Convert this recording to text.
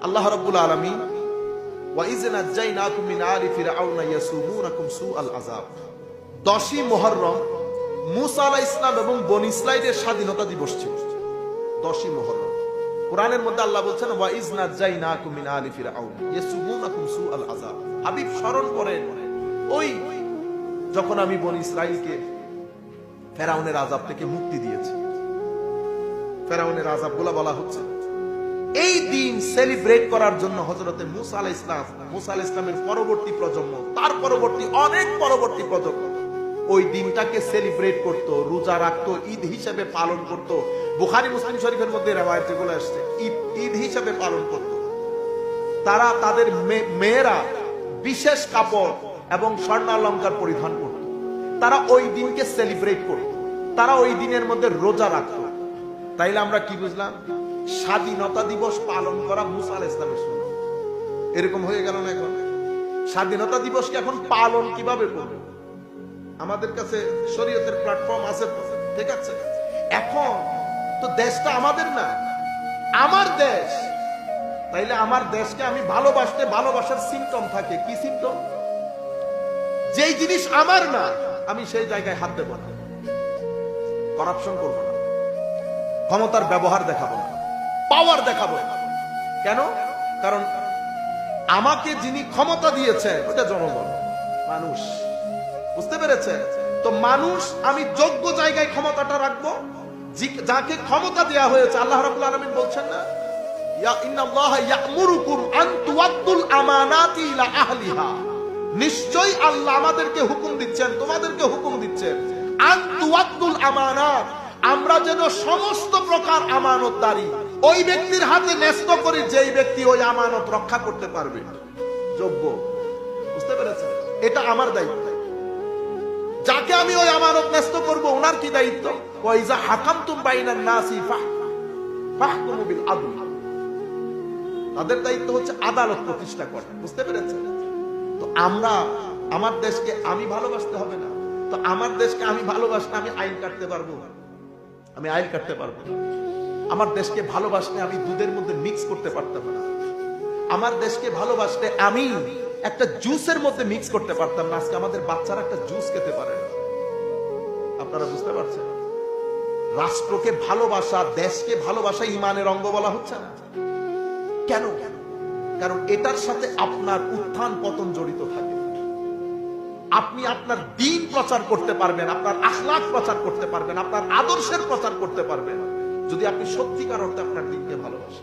আল্লাহ রাব্বুল আলামিন ওয়া ইয নাজ্জাইনাকুম মিন আলি ফিরআউনা ইয়াসুমুনাকুম সুআল আযাব 10ই মুহররম মুসা আলাইহিস সালাম এবং বনী ইসরাইলের স্বাধীনতা দিবস ছিল। 10ই মুহররম কোরআনের মধ্যে আল্লাহ বলছেন ওয়া ইয নাজ্জাইনাকুম মিন আলি ফিরআউনা ইয়াসুমুনাকুম সুআল আযাব। হাবিব স্মরণ করেন ওই যখন আমি বনী ইসরাইলকে ফেরাউনের আযাব থেকে মুক্তি দিয়েছি। ফেরাউনের আযাবগুলো বলা হচ্ছে এই দিন সেলিব্রেট করার জন্য হযরতে মুসা আলাইহিস সালামের পরবর্তী প্রজন্ম, তার পরবর্তী অনেক পরবর্তী প্রজন্ম ওই দিনটাকে সেলিব্রেট করত, রোজা রাখত, ঈদ হিসেবে পালন করত। বুখারী মুসলিম শরীফের মধ্যে রওয়ায়াত যেগুলো আসছে ঈদ হিসেবে পালন করত। তারা তাদের মেয়েরা বিশেষ কাপড় এবং স্বর্ণালংকার পরিধান করত। তারা ওই দিনকে সেলিব্রেট করত, তারা ওই দিনের মধ্যে রোজা রাখত। তাইলে আমরা কি বুঝলাম? স্বাধীনতা দিবস পালন করা মুসা আলাইহিস সালামের সুন্নাত। এরকম হয়ে গেল না এখন? স্বাধীনতা দিবসকে এখন পালন কিভাবে করব? আমাদের কাছে শরীয়তের প্ল্যাটফর্ম আছে, ঠিক আছে। এখন তো দেশটা আমাদের না, আমার দেশ। তাইলে আমার দেশকে আমি ভালোবাসতে ভালোবাসার সিম্পটম থাকে। কি সিম্পটম? যেই জিনিস আমার না আমি সেই জায়গায় হাত দেব না, করাপশন করব না, ক্ষমতার ব্যবহার দেখাবো না, পাওয়ার দেখাবো না। কেন? কারণ আমাকে যিনি ক্ষমতা দিয়েছে ওটা জনগণ, মানুষ। বুঝতে পেরেছে তো? মানুষ, আমি যোগ্য জায়গায় ক্ষমতাটা রাখবো। যাকে ক্ষমতা দেয়া হয়েছে, আল্লাহ রাব্বুল আলামিন বলছেন না ইয়া ইন্নাল্লাহা ইয়া'মুরুকুম আন তুআদ্দুল আমানাতি ইলা আহলিহা। নিশ্চয়ই আল্লাহ আমাদেরকে হুকুম দিচ্ছেন, তোমাদেরকে হুকুম দিচ্ছেন আন তুআদ্দুল আমানাত, আমরা যেন সমস্ত প্রকার আমানতদারি ওই ব্যক্তির হাতে ন্যস্ত করি যেই ব্যক্তি ওই আমানত রক্ষা করতে পারবে, যোগ্য। বুঝতে পেরেছেন? এটা আমার দায়িত্ব। যাকে আমি ওই আমানত ন্যস্ত করব ওনার কি দায়িত্ব? ওয়া ইযা হাকামতুম বাইনান নাসি ফাহকুমু বিল আদল। তাদের দায়িত্ব হচ্ছে আদালত প্রতিষ্ঠা করা। বুঝতে পেরেছেন? তো আমরা আমার দেশকে আমি ভালোবাসতে হবে না? তো আমার দেশকে আমি ভালোবাসলে আমি আইন কাটতে পারবো? আমি আইন কাটতে পারবো না। আমার দেশকে ভালোবাসলে আমি দুধের মধ্যে মিক্স করতে পারতাম না। আমার দেশকে ভালোবাসলে আমি একটা জুসের মধ্যে মিক্স করতে পারতাম না। আজকে আমাদের বাচ্চারা একটা জুস খেতে পারে না। আপনারা বুঝতে পারছেন? রাষ্ট্রকে ভালোবাসা, দেশকে ভালোবাসা ইমানের অঙ্গ বলা হচ্ছে না কেন? কারণ এটার সাথে আপনার উত্থান পতন জড়িত থাকে। আপনি আপনার দ্বীন প্রচার করতে পারবেন, আপনার আখলাক প্রচার করতে পারবেন, আপনার আদর্শের প্রচার করতে পারবেন যদি আপনি সত্যিকার অর্থে আপনার দ্বীনকে ভালোবাসেন।